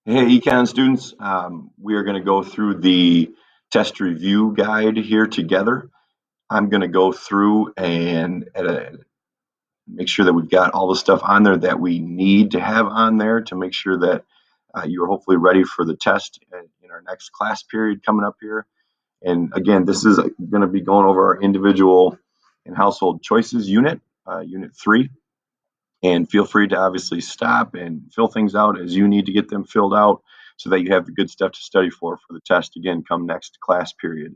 Hey, Econ students, we are going to go through the test review guide here together. I'm going to go through and make sure that we've got all the stuff on there that we need to have on there to make sure that you are hopefully ready for the test in our next class period coming up here. And again, this is going to be going over our individual and household choices unit, unit 3. And feel free to obviously stop and fill things out as you need to get them filled out so that you have the good stuff to study for the test again come next class period.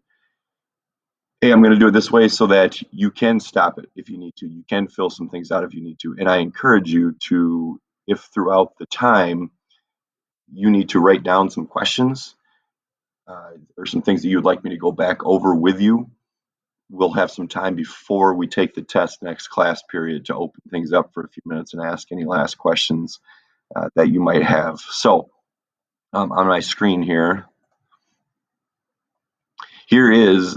Hey, I'm going to do it this way so that you can stop it if you need to. You can fill some things out if you need to. And I encourage you to, if throughout the time you need to write down some questions or some things that you would like me to go back over with you, we'll have some time before we take the test next class period to open things up for a few minutes and ask any last questions that you might have. So on my screen here is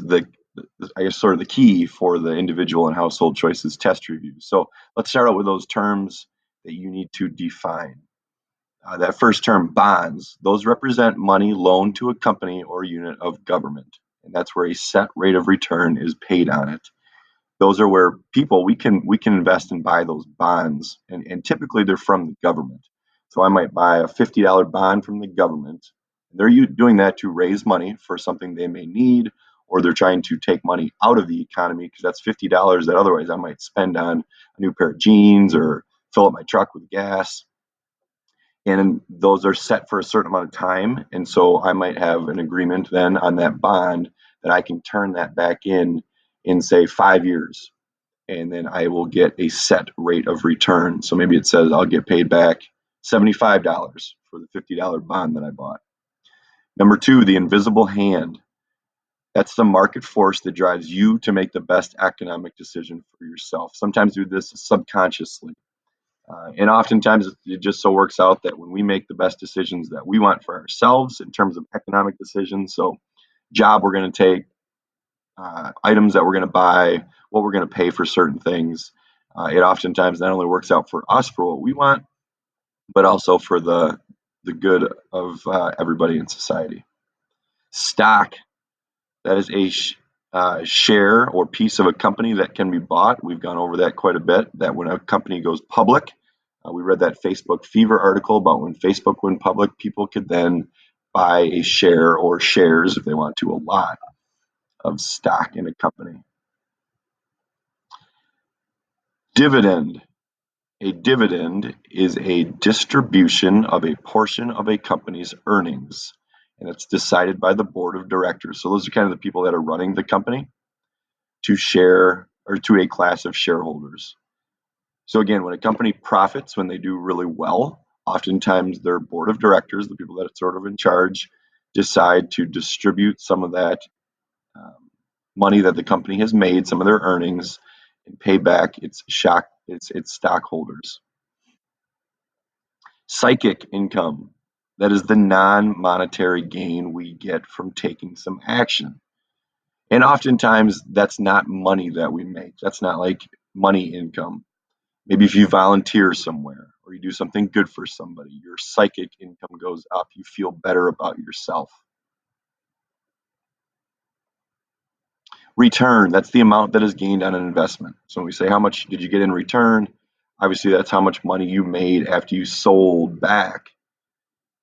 I guess sort of the key for the individual and household choices test review. So let's start out with those terms that you need to define. That first term, bonds, those represent money loaned to a company or unit of government. And that's where a set rate of return is paid on it. Those are where people we can invest and buy those bonds, and typically they're from the government. So I might buy a $50 bond from the government. They're doing that to raise money for something they may need, or they're trying to take money out of the economy because that's $50 that otherwise I might spend on a new pair of jeans or fill up my truck with gas. And those are set for a certain amount of time, and so I might have an agreement then on that bond that I can turn that back in say 5 years, and then I will get a set rate of return. So maybe it says I'll get paid back $75 for the $50 bond that I bought. Number two, the invisible hand. That's the market force that drives you to make the best economic decision for yourself. Sometimes do this subconsciously. And oftentimes it just so works out that when we make the best decisions that we want for ourselves in terms of economic decisions, so job we're going to take, items that we're going to buy, what we're going to pay for certain things. It oftentimes not only works out for us for what we want, but also for the good of everybody in society. Stock, that is a share or piece of a company that can be bought. We've gone over that quite a bit, that when a company goes public, we read that Facebook Fever article about when Facebook went public, people could then buy a share or shares if they want to, a lot of stock in a company. Dividend. A dividend is a distribution of a portion of a company's earnings, and it's decided by the board of directors. So those are kind of the people that are running the company to share or to a class of shareholders. So again, when a company profits, when they do really well, oftentimes their board of directors, the people that are sort of in charge, decide to distribute some of that money that the company has made, some of their earnings, and pay back its stockholders. Psychic income, that is the non-monetary gain we get from taking some action. And oftentimes that's not money that we make. That's not like money income. Maybe if you volunteer somewhere or you do something good for somebody, your psychic income goes up. You feel better about yourself. Return, that's the amount that is gained on an investment. So when we say how much did you get in return, obviously that's how much money you made after you sold back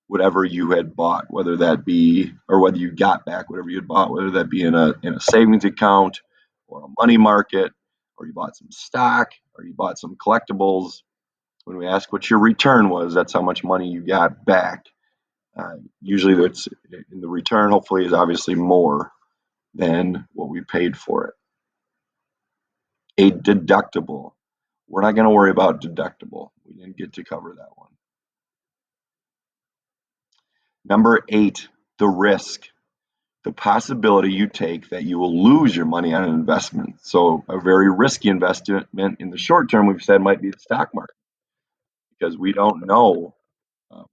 whatever you had bought, whether that be, or whether you got back whatever you had bought, whether that be in a savings account or a money market, or you bought some stock, or you bought some collectibles. When we ask what your return was, that's how much money you got back. Usually, that's in the return. Hopefully, is obviously more than what we paid for it. A deductible. We're not going to worry about deductible. We didn't get to cover that one. Number 8, the risk. The possibility you take that you will lose your money on an investment. So a very risky investment in the short term, we've said, might be the stock market, because we don't know um,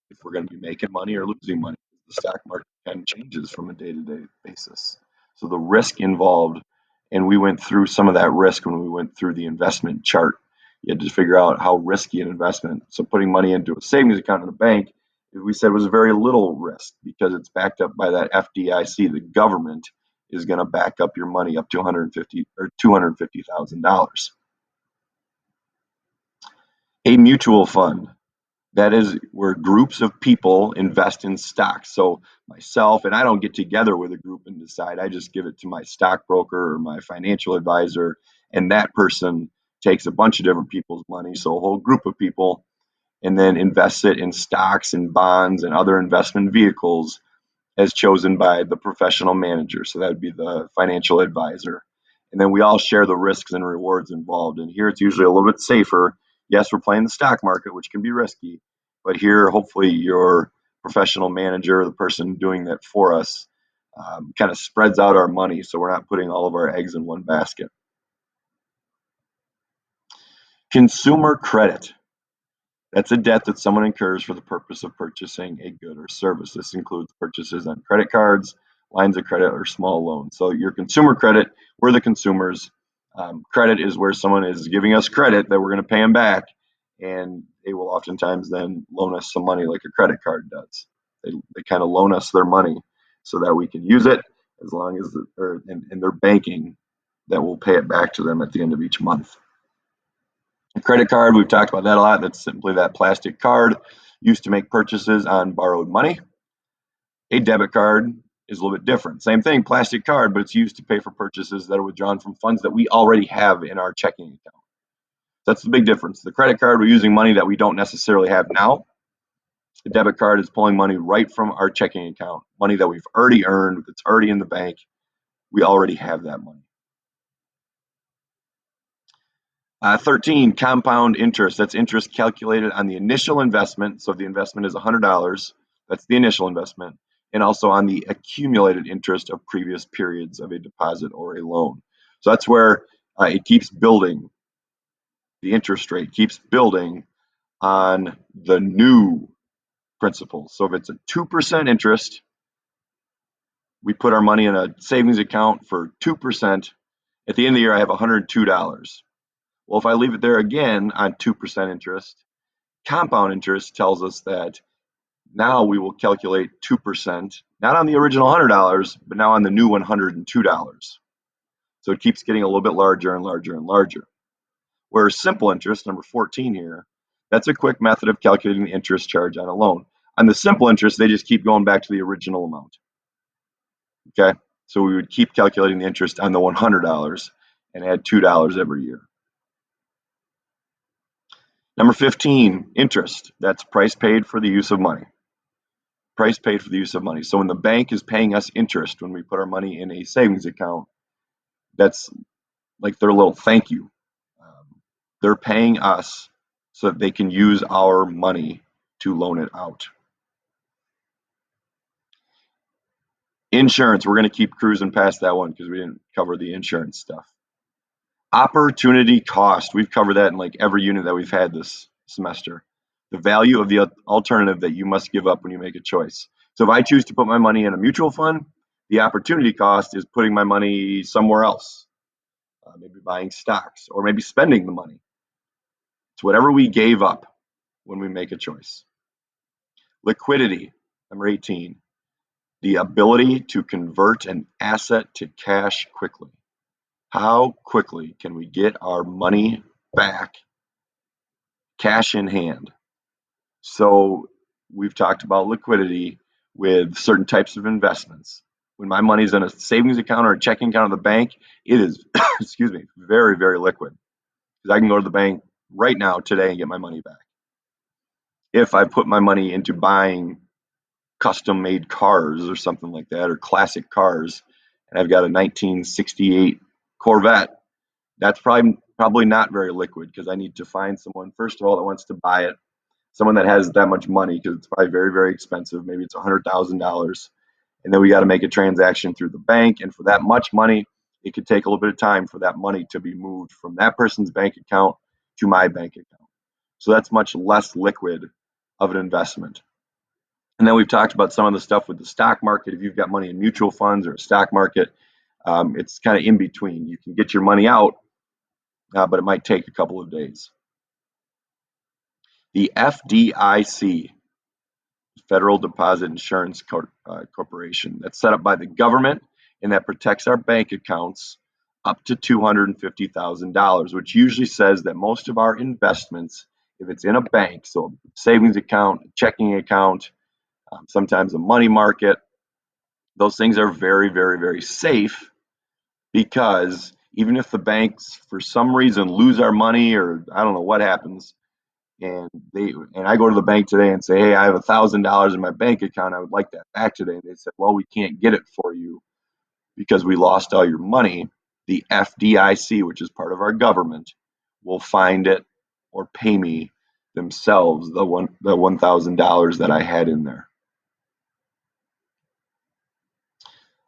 if we're going to be making money or losing money. The stock market kind of changes from a day-to-day basis. So the risk involved, and we went through some of that risk when we went through the investment chart. You had to figure out how risky an investment. So putting money into a savings account in a bank we said was very little risk because it's backed up by that FDIC. The government is going to back up your money up to 150 or $250,000. A mutual fund, that is where groups of people invest in stocks. So myself, and I don't get together with a group and decide. I just give it to my stockbroker or my financial advisor, and that person takes a bunch of different people's money, so a whole group of people, and then invests it in stocks and bonds and other investment vehicles as chosen by the professional manager. So that would be the financial advisor. And then we all share the risks and rewards involved. And here it's usually a little bit safer. Yes, we're playing the stock market, which can be risky, but here, hopefully, your professional manager, the person doing that for us, kind of spreads out our money so we're not putting all of our eggs in one basket. Consumer credit. That's a debt that someone incurs for the purpose of purchasing a good or service. This includes purchases on credit cards, lines of credit, or small loans. So your consumer credit, we're the consumers. Credit is where someone is giving us credit that we're going to pay them back, and they will oftentimes then loan us some money like a credit card does. They kind of loan us their money so that we can use it as long as in their banking that will pay it back to them at the end of each month. A credit card, we've talked about that a lot. That's simply that plastic card used to make purchases on borrowed money. A debit card is a little bit different. Same thing, plastic card, but it's used to pay for purchases that are withdrawn from funds that we already have in our checking account. That's the big difference. The credit card, we're using money that we don't necessarily have now. The debit card is pulling money right from our checking account, money that we've already earned, that's already in the bank. We already have that money. 13, compound interest. That's interest calculated on the initial investment. So if the investment is $100, that's the initial investment, and also on the accumulated interest of previous periods of a deposit or a loan. So that's where it keeps building. The interest rate keeps building on the new principal. So if it's a 2% interest, we put our money in a savings account for 2%. At the end of the year, I have $102. Well, if I leave it there again on 2% interest, compound interest tells us that now we will calculate 2%, not on the original $100, but now on the new $102. So it keeps getting a little bit larger and larger and larger. Whereas simple interest, number 14 here, that's a quick method of calculating the interest charge on a loan. On the simple interest, they just keep going back to the original amount. Okay, so we would keep calculating the interest on the $100 and add $2 every year. Number 15, interest. That's price paid for the use of money. Price paid for the use of money. So when the bank is paying us interest when we put our money in a savings account, that's like their little thank you. They're paying us so that they can use our money to loan it out. Insurance, we're going to keep cruising past that one because we didn't cover the insurance stuff. Opportunity cost, we've covered that in like every unit that we've had this semester. The value of the alternative that you must give up when you make a choice. So if I choose to put my money in a mutual fund, the opportunity cost is putting my money somewhere else, maybe buying stocks or maybe spending the money. It's whatever we gave up when we make a choice. Liquidity, number 18, the ability to convert an asset to cash quickly. How quickly can we get our money back, cash in hand? So we've talked about liquidity with certain types of investments. When my money's in a savings account or a checking account at the bank, it is, excuse me, very, very liquid. Because I can go to the bank right now, today, and get my money back. If I put my money into buying custom-made cars or something like that, or classic cars, and I've got a 1968 Corvette, that's probably not very liquid because I need to find someone, first of all, that wants to buy it, someone that has that much money because it's probably very, very expensive. Maybe it's $100,000. And then we got to make a transaction through the bank. And for that much money, it could take a little bit of time for that money to be moved from that person's bank account to my bank account. So that's much less liquid of an investment. And then we've talked about some of the stuff with the stock market. If you've got money in mutual funds or a stock market, it's kind of in between. You can get your money out, but it might take a couple of days. The FDIC, Federal Deposit Insurance Corporation. That's set up by the government and that protects our bank accounts up to $250,000, which usually says that most of our investments, if it's in a bank, so a savings account, a checking account, sometimes a money market, those things are very, very, very safe because even if the banks for some reason lose our money or I don't know what happens, and I go to the bank today and say, hey, I have $1,000 in my bank account. I would like that back today. And they said, well, we can't get it for you because we lost all your money. The FDIC, which is part of our government, will find it or pay me themselves the $1,000 that I had in there.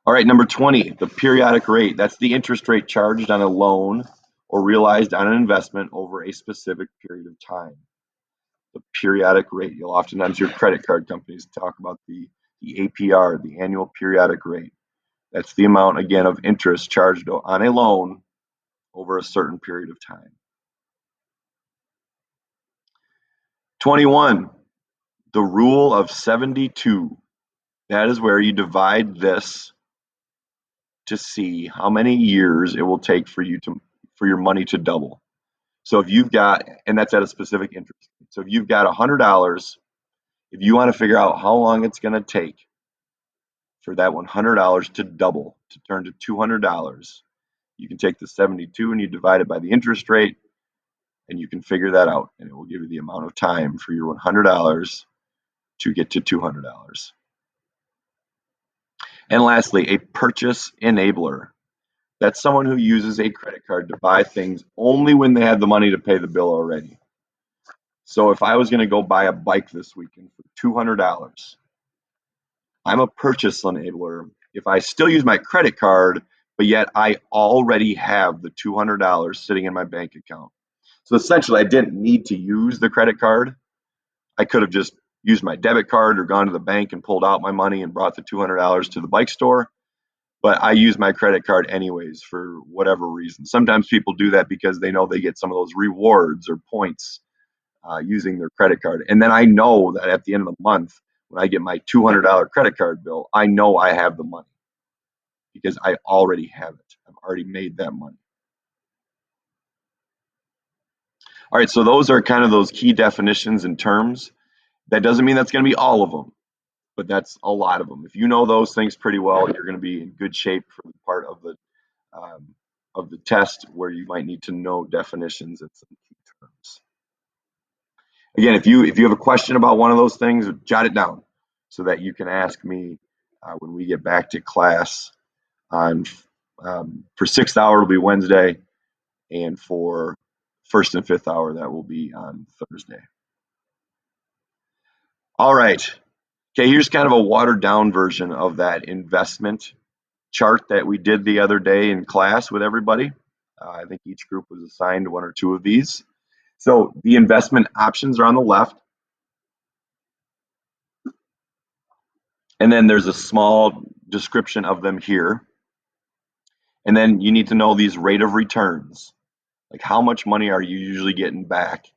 All right, number 20, the periodic rate. That's the interest rate charged on a loan or realized on an investment over a specific period of time. The periodic rate. You'll oftentimes hear credit card companies talk about the APR, the annual periodic rate. That's the amount, again, of interest charged on a loan over a certain period of time. 21, the rule of 72. That is where you divide this to see how many years it will take for your money to double. So if you've got, and that's at a specific interest rate. So if you've got $100, if you want to figure out how long it's going to take for that $100 to double, to turn to $200, you can take the 72 and you divide it by the interest rate, and you can figure that out, and it will give you the amount of time for your $100 to get to $200. And lastly, a purchase enabler. That's someone who uses a credit card to buy things only when they have the money to pay the bill already. So if I was going to go buy a bike this weekend for $200, I'm a purchase enabler if I still use my credit card, but yet I already have the $200 sitting in my bank account. So essentially, I didn't need to use the credit card. I could have just used my debit card or gone to the bank and pulled out my money and brought the $200 to the bike store. But I use my credit card anyways for whatever reason. Sometimes people do that because they know they get some of those rewards or points using their credit card. And then I know that at the end of the month, when I get my $200 credit card bill, I know I have the money because I already have it. I've already made that money. All right, so those are kind of those key definitions and terms. That doesn't mean that's going to be all of them, but that's a lot of them. If you know those things pretty well, you're going to be in good shape for the part of the test where you might need to know definitions and some key terms. Again, if you have a question about one of those things, jot it down so that you can ask me when we get back to class on for sixth hour it'll be Wednesday, and for first and fifth hour that will be on Thursday. All right. Okay, here's kind of a watered down version of that investment chart that we did the other day in class with everybody. I think each group was assigned one or two of these. So the investment options are on the left. And then there's a small description of them here. And then you need to know these rate of returns. Like how much money are you usually getting back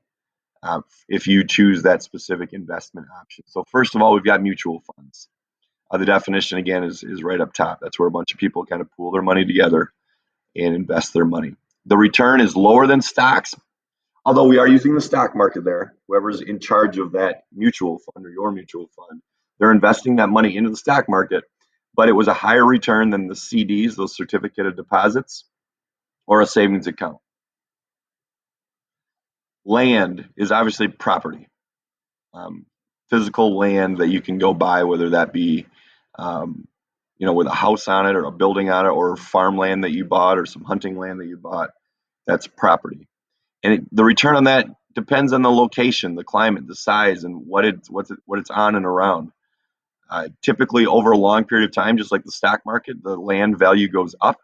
if you choose that specific investment option? So first of all, we've got mutual funds. The definition again is right up top. That's where a bunch of people kind of pool their money together and invest their money. The return is lower than stocks, although we are using the stock market there. Whoever's in charge of that mutual fund or your mutual fund, they're investing that money into the stock market, but it was a higher return than the CDs, those certificate of deposits, or a savings account. Land is obviously property, physical land that you can go buy, whether that be with a house on it or a building on it or farmland that you bought or some hunting land that you bought. That's property. And the return on that depends on the location, the climate, the size, and what it's on and around. Typically, over a long period of time, just like the stock market, the land value goes up,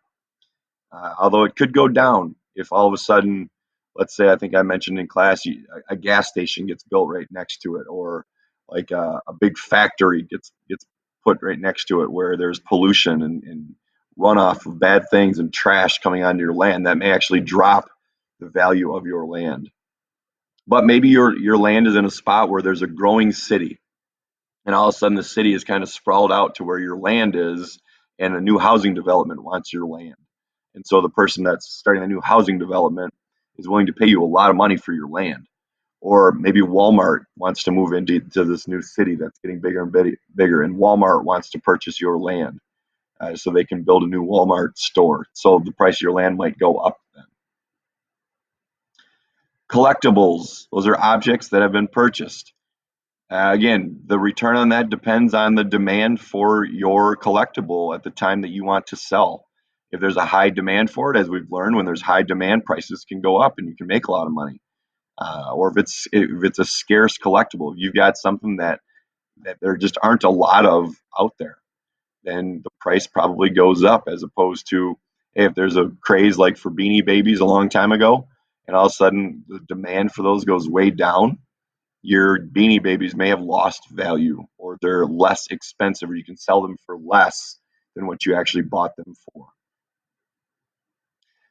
although it could go down if all of a sudden, let's say, I think I mentioned in class, a gas station gets built right next to it, or like a big factory gets put right next to it, where there's pollution and runoff of bad things and trash coming onto your land. That may actually drop the value of your land. But maybe your land is in a spot where there's a growing city and all of a sudden the city is kind of sprawled out to where your land is, and a new housing development wants your land. And so the person that's starting a new housing development is willing to pay you a lot of money for your land. Or maybe Walmart wants to move into this new city that's getting bigger and bigger, and Walmart wants to purchase your land so they can build a new Walmart store. So the price of your land might go up then. Collectibles, those are objects that have been purchased. Again, the return on that depends on the demand for your collectible at the time that you want to sell. If there's a high demand for it, as we've learned, when there's high demand, prices can go up and you can make a lot of money. Or if it's a scarce collectible, if you've got something that there just aren't a lot of out there, then the price probably goes up, as opposed to, hey, if there's a craze like for Beanie Babies a long time ago, and all of a sudden the demand for those goes way down, your Beanie Babies may have lost value, or they're less expensive, or you can sell them for less than what you actually bought them for.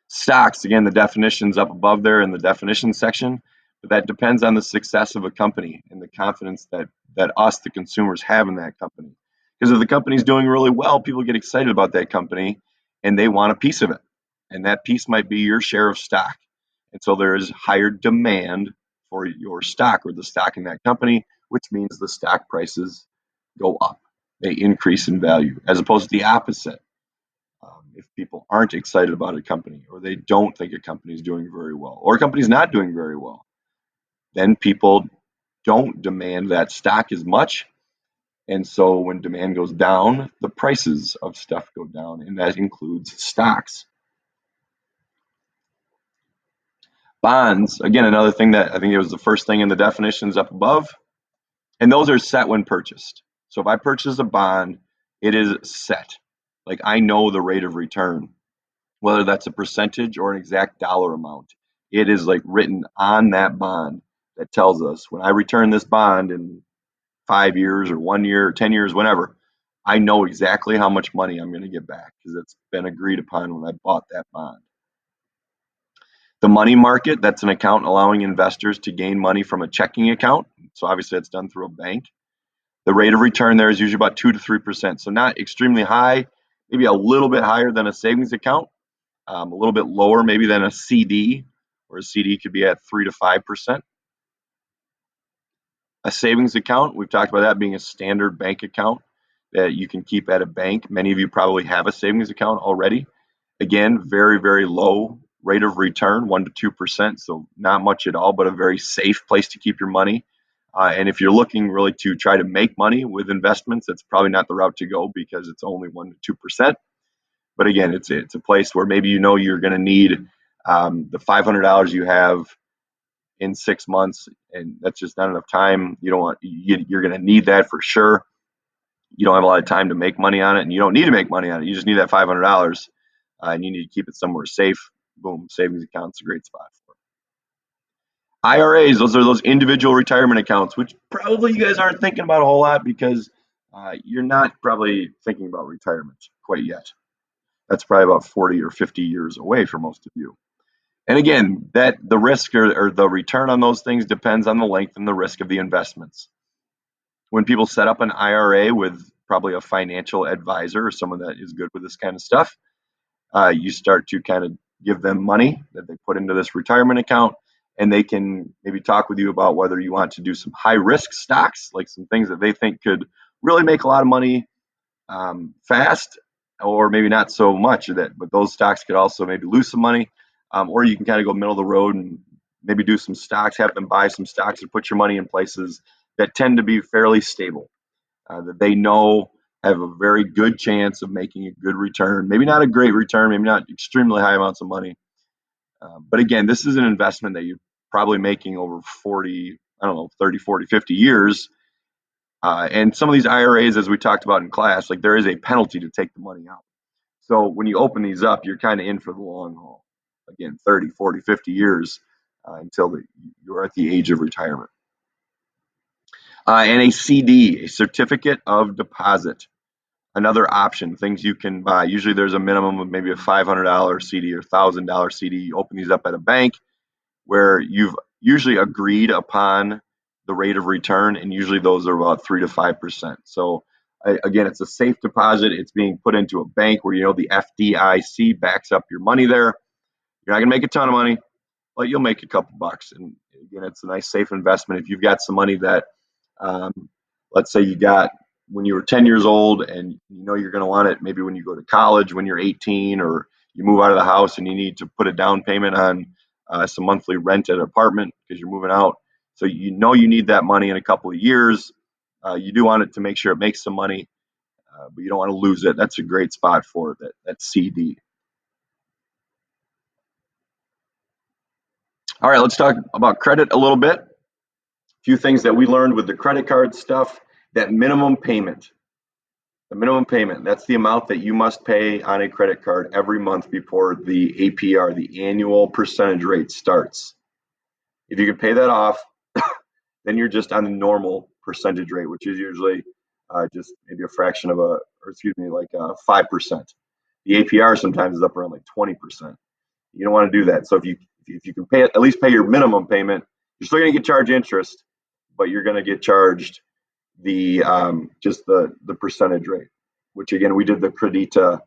Stocks, again, the definition's up above there in the definition section, but that depends on the success of a company and the confidence that us, the consumers, have in that company. Because if the company's doing really well, people get excited about that company and they want a piece of it. And that piece might be your share of stock. And so there is higher demand for your stock or the stock in that company, which means the stock prices go up. They increase in value, as opposed to the opposite. If people aren't excited about a company, or they don't think a company is doing very well, or a company's not doing very well, then people don't demand that stock as much. And so when demand goes down, the prices of stuff go down, and that includes stocks. Bonds, again, another thing that I think it was the first thing in the definitions up above, and those are set when purchased. So if I purchase a bond, it is set. Like, I know the rate of return, whether that's a percentage or an exact dollar amount. It is like written on that bond that tells us, when I return this bond in 5 years or 1 year or 10 years, whenever, I know exactly how much money I'm going to get back because it's been agreed upon when I bought that bond. The money market, that's an account allowing investors to gain money from a checking account. So obviously it's done through a bank. The rate of return there is usually about 2 to 3%. So not extremely high, maybe a little bit higher than a savings account, a little bit lower maybe than a CD, or a CD could be at 3 to 5%. A savings account, we've talked about that being a standard bank account that you can keep at a bank. Many of you probably have a savings account already. Again, very, very low rate of return, 1 to 2%, so not much at all, but a very safe place to keep your money. And if you're looking really to try to make money with investments, that's probably not the route to go, because it's only 1 to 2%. But again, it's a place where maybe you know you're going to need the $500 you have in 6 months, and that's just not enough time. You don't want you're going to need that for sure. You don't have a lot of time to make money on it, and you don't need to make money on it. You just need that $500, and you need to keep it somewhere safe. Boom, savings account's a great spot for it. IRAs, those are those individual retirement accounts, which probably you guys aren't thinking about a whole lot, because you're not probably thinking about retirement quite yet. That's probably about 40 or 50 years away for most of you. And again, that the risk or the return on those things depends on the length and the risk of the investments. When people set up an IRA with probably a financial advisor or someone that is good with this kind of stuff, you start to kind of give them money that they put into this retirement account, and they can maybe talk with you about whether you want to do some high risk stocks, like some things that they think could really make a lot of money fast, or maybe not so much of that, but those stocks could also maybe lose some money. Or you can kind of go middle of the road and maybe do some stocks, have them buy some stocks and put your money in places that tend to be fairly stable, that they know have a very good chance of making a good return. Maybe not a great return, maybe not extremely high amounts of money. But again, this is an investment that you're probably making over 40, I don't know, 30, 40, 50 years. And some of these IRAs, as we talked about in class, like, there is a penalty to take the money out. So when you open these up, you're kind of in for the long haul. Again, 30, 40, 50 years until you're at the age of retirement. And a CD, a certificate of deposit, another option, things you can buy. Usually there's a minimum of maybe a $500 CD or $1,000 CD. You open these up at a bank where you've usually agreed upon the rate of return, and usually those are about 3 to 5%. So again, it's a safe deposit. It's being put into a bank where the FDIC backs up your money there. You're not going to make a ton of money, but you'll make a couple bucks. And again, it's a nice safe investment. If you've got some money that, um, let's say you got when you were 10 years old and you're going to want it maybe when you go to college when you're 18, or you move out of the house and you need to put a down payment on some monthly rent at an apartment because you're moving out. So you need that money in a couple of years. You do want it to make sure it makes some money, but you don't want to lose it. That's a great spot for that CD. All right, let's talk about credit a little bit. A few things that we learned with the credit card stuff. That minimum payment. The minimum payment, that's the amount that you must pay on a credit card every month before the APR, the annual percentage rate, starts. If you can pay that off, then you're just on the normal percentage rate, which is usually just maybe a fraction of like 5%. The APR sometimes is up around like 20%. You don't want to do that. So if you can pay at least pay your minimum payment, you're still going to get charged interest, but you're going to get charged the just the percentage rate. Which again, we did the Credita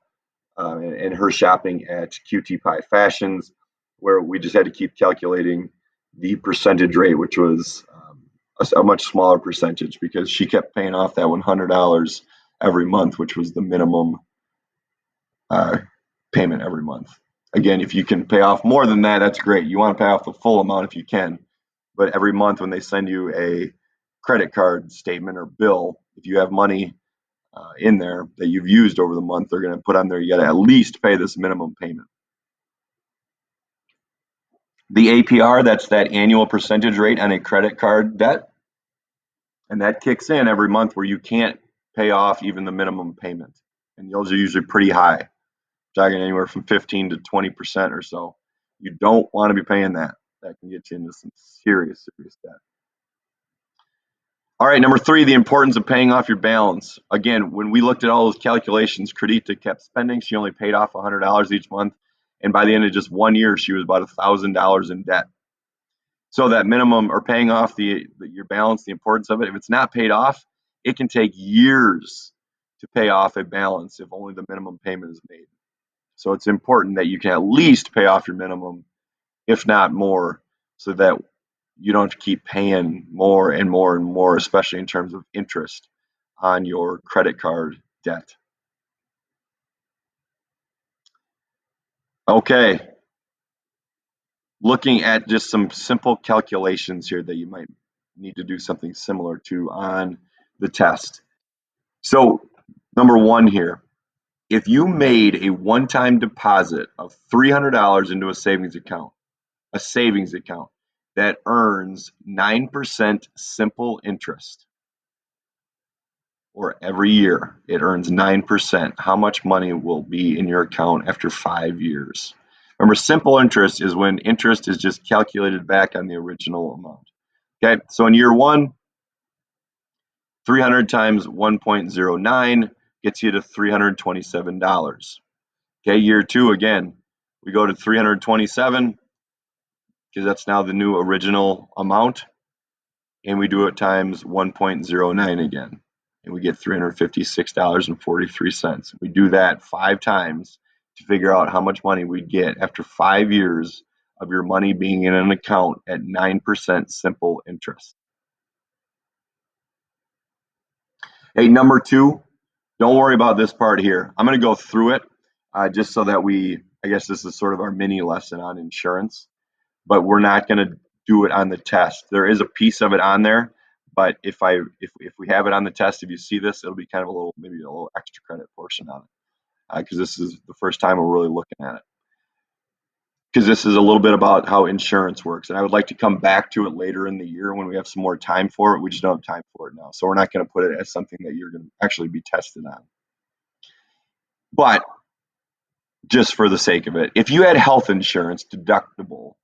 and her shopping at QT Pie Fashions, where we just had to keep calculating the percentage rate, which was a much smaller percentage because she kept paying off that $100 every month, which was the minimum uh, payment every month. Again, if you can pay off more than that, that's great. You want to pay off the full amount if you can. But every month when they send you a credit card statement or bill, if you have money in there that you've used over the month, they're going to put on there, you got to at least pay this minimum payment. The APR, that's that annual percentage rate on a credit card debt. And that kicks in every month where you can't pay off even the minimum payment. And those are usually pretty high, talking anywhere from 15 to 20% or so. You don't want to be paying that. That can get you into some serious debt. All right, number 3, the importance of paying off your balance. Again, when we looked at all those calculations, Credita kept spending. She only paid off $100 each month. And by the end of just 1 year, she was about $1,000 in debt. So that minimum, or paying off your balance, the importance of it, if it's not paid off, it can take years to pay off a balance if only the minimum payment is made. So it's important that you can at least pay off your minimum, if not more, so that you don't have to keep paying more and more and more, especially in terms of interest on your credit card debt. Okay, looking at just some simple calculations here that you might need to do something similar to on the test. So, number 1 here, if you made a one-time deposit of $300 into a savings account that earns 9% simple interest, or every year it earns 9%, how much money will be in your account after 5 years? Remember, simple interest is when interest is just calculated back on the original amount. Okay, so in year 1, 300 times 1.09 gets you to $327. Okay, year 2, again, we go to 327 because that's now the new original amount, and we do it times 1.09 again, and we get $356.43. We do that 5 times to figure out how much money we'd get after 5 years of your money being in an account at 9% simple interest. Hey, number 2, don't worry about this part here. I'm going to go through it just so that I guess this is sort of our mini lesson on insurance, but we're not going to do it on the test. There is a piece of it on there, but if we have it on the test, if you see this, it'll be kind of maybe a little extra credit portion on it, because this is the first time we're really looking at it. Because this is a little bit about how insurance works, and I would like to come back to it later in the year when we have some more time for it. We just don't have time for it now, so we're not going to put it as something that you're going to actually be tested on. But just for the sake of it, if you had health insurance deductible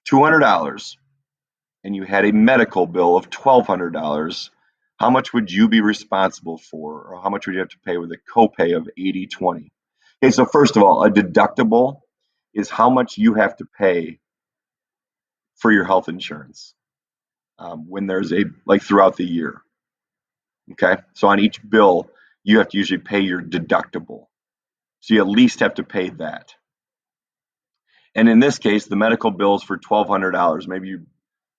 $200 and you had a medical bill of $1,200, how much would you be responsible for, or how much would you have to pay with a copay of 80/20? Okay, so first of all, a deductible is how much you have to pay for your health insurance. when there's like throughout the year. Okay, so on each bill, you have to usually pay your deductible. So you at least have to pay that. And in this case, the medical bill is for $1,200. Maybe you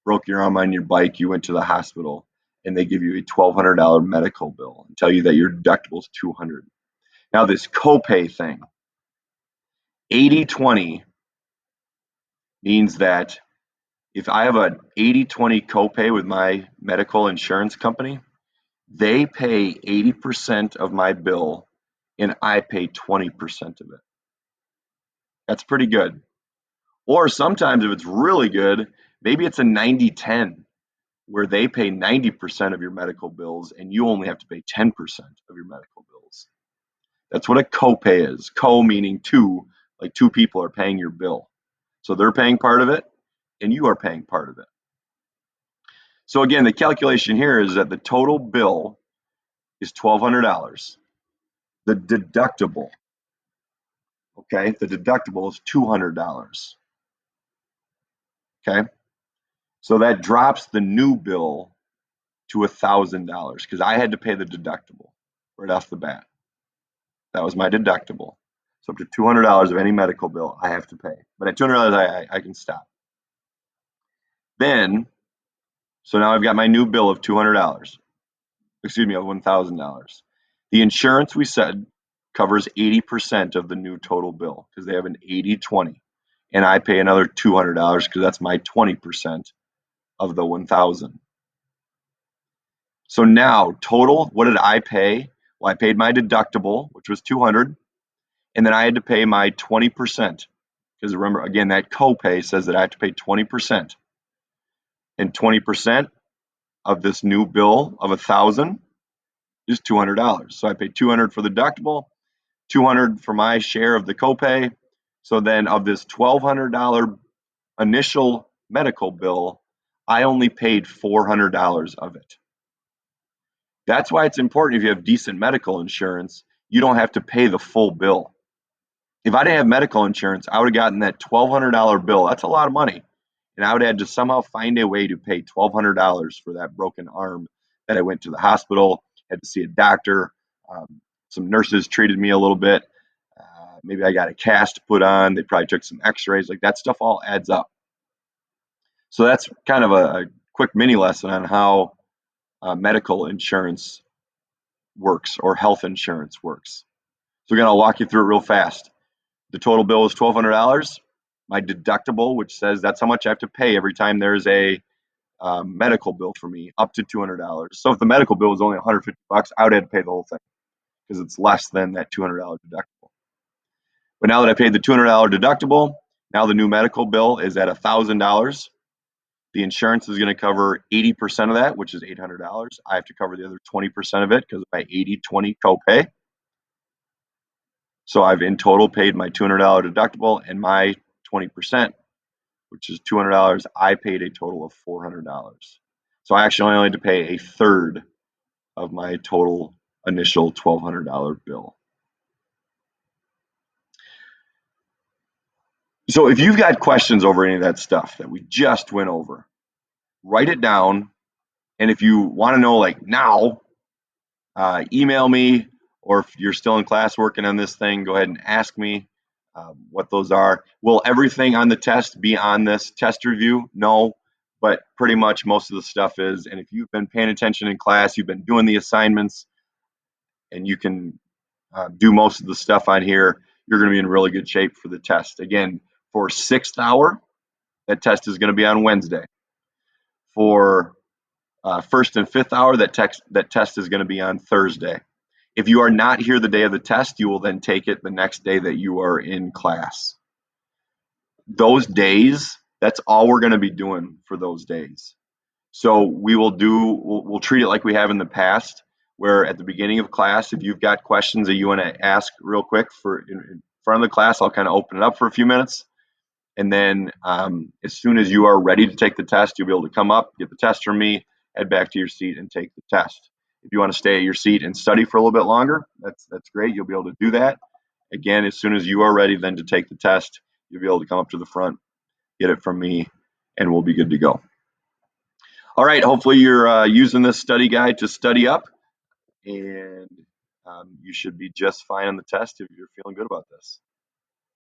broke your arm on your bike, you went to the hospital, and they give you a $1,200 medical bill and tell you that your deductible is $200. Now this copay thing, 80/20 means that if I have an 80/20 copay with my medical insurance company, they pay 80% of my bill and I pay 20% of it. That's pretty good. Or sometimes if it's really good, maybe it's a 90/10 where they pay 90% of your medical bills and you only have to pay 10% of your medical bills. That's what a copay is. Co meaning two, like two people are paying your bill. So they're paying part of it and you are paying part of it. So again, the calculation here is that the total bill is $1,200. The deductible, okay, the deductible is $200. Okay, so that drops the new bill to $1,000 because I had to pay the deductible right off the bat. That was my deductible. So up to $200 of any medical bill I have to pay. But at $200, I can stop. Then, so now I've got my new bill of $200. Excuse me, of $1,000. The insurance we said covers 80% of the new total bill because they have an 80/20. And I pay another $200 because that's my 20% of the 1,000. So now total, what did I pay? Well, I paid my deductible, which was 200, and then I had to pay my 20% because remember again that copay says that I have to pay 20%. And 20% of this new bill of 1,000 is $200. So I paid 200 for the deductible, 200 for my share of the copay. So then of this $1,200 initial medical bill, I only paid $400 of it. That's why it's important if you have decent medical insurance, you don't have to pay the full bill. If I didn't have medical insurance, I would have gotten that $1,200 bill. That's a lot of money. And I would have had to somehow find a way to pay $1,200 for that broken arm that I went to the hospital, had to see a doctor. Some nurses treated me a little bit. Maybe I got a cast put on. They probably took some x-rays. Like that stuff all adds up. So that's kind of a quick mini lesson on how medical insurance works or health insurance works. So we're going to walk you through it real fast. The total bill is $1,200. My deductible, which says that's how much I have to pay every time there's a medical bill for me, up to $200. So if the medical bill was only $150, I would have to pay the whole thing because it's less than that $200 deductible. But now that I paid the $200 deductible, now the new medical bill is at $1,000. The insurance is going to cover 80% of that, which is $800. I have to cover the other 20% of it because of my 80/20 copay. So I've in total paid my $200 deductible and my 20%, which is $200. I paid a total of $400. So I actually only had to pay a third of my total initial $1,200 bill. So if you've got questions over any of that stuff that we just went over, write it down. And if you want to know like now, email me, or if you're still in class working on this thing, go ahead and ask me what those are. Will everything on the test be on this test review? No, but pretty much most of the stuff is. And if you've been paying attention in class, you've been doing the assignments, and you can do most of the stuff on here, you're going to be in really good shape for the test. Again, for 6th hour, that test is going to be on Wednesday. For 1st and 5th hour, that test is going to be on Thursday. If you are not here the day of the test, you will then take it the next day that you are in class. Those days, that's all we're going to be doing for those days. So we'll treat it like we have in the past, where at the beginning of class, if you've got questions that you want to ask real quick in front of the class, I'll kind of open it up for a few minutes. And then as soon as you are ready to take the test, you'll be able to come up, get the test from me, head back to your seat and take the test. If you want to stay at your seat and study for a little bit longer, that's great. You'll be able to do that. Again, as soon as you are ready then to take the test, you'll be able to come up to the front, get it from me, and we'll be good to go. All right, hopefully you're using this study guide to study up, and you should be just fine on the test if you're feeling good about this.